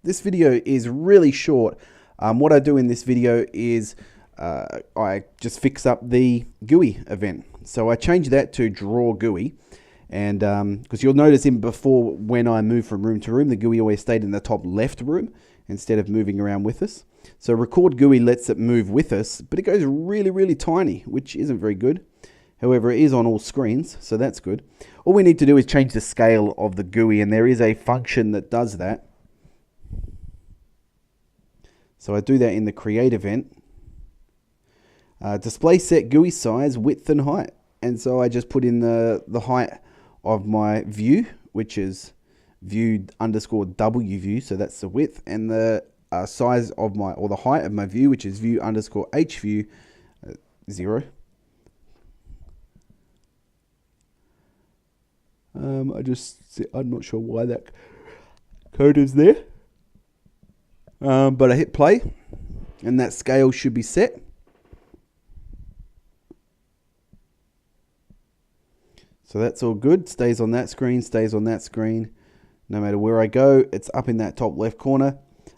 This video is really short. What I do in this video is I just fix up the GUI event. So I change that to draw GUI. And because you'll notice in before, when I move from room to room, the GUI always stayed in the top left room instead of moving around with us. So record GUI lets it move with us, but it goes really tiny, which isn't very good. However, it is on all screens, so that's good. All we need to do is change the scale of the GUI, and there is a function that does that. So I do that in the create event. Display set GUI size, width and height. And so I just put in the height of my view, which is view underscore W view. So that's the width, and the size of my, or the height of my view, which is view underscore H view 0. I'm not sure why that code is there. But I hit play and that scale should be set. So that's all good. Stays on that screen, stays on that screen. No matter where I go, it's up in that top left corner.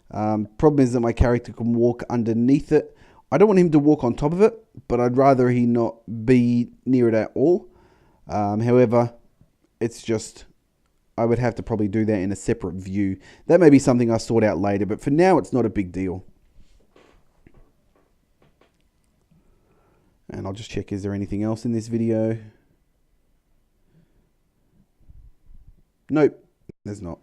Problem is that my character can walk underneath it. I don't want him to walk on top of it, but I'd rather he not be near it at all. However, it's just, I would have to probably do that in a separate view. That may be something I sort out later, but for now it's not a big deal. And I'll just check, is there anything else in this video? Nope, there's not.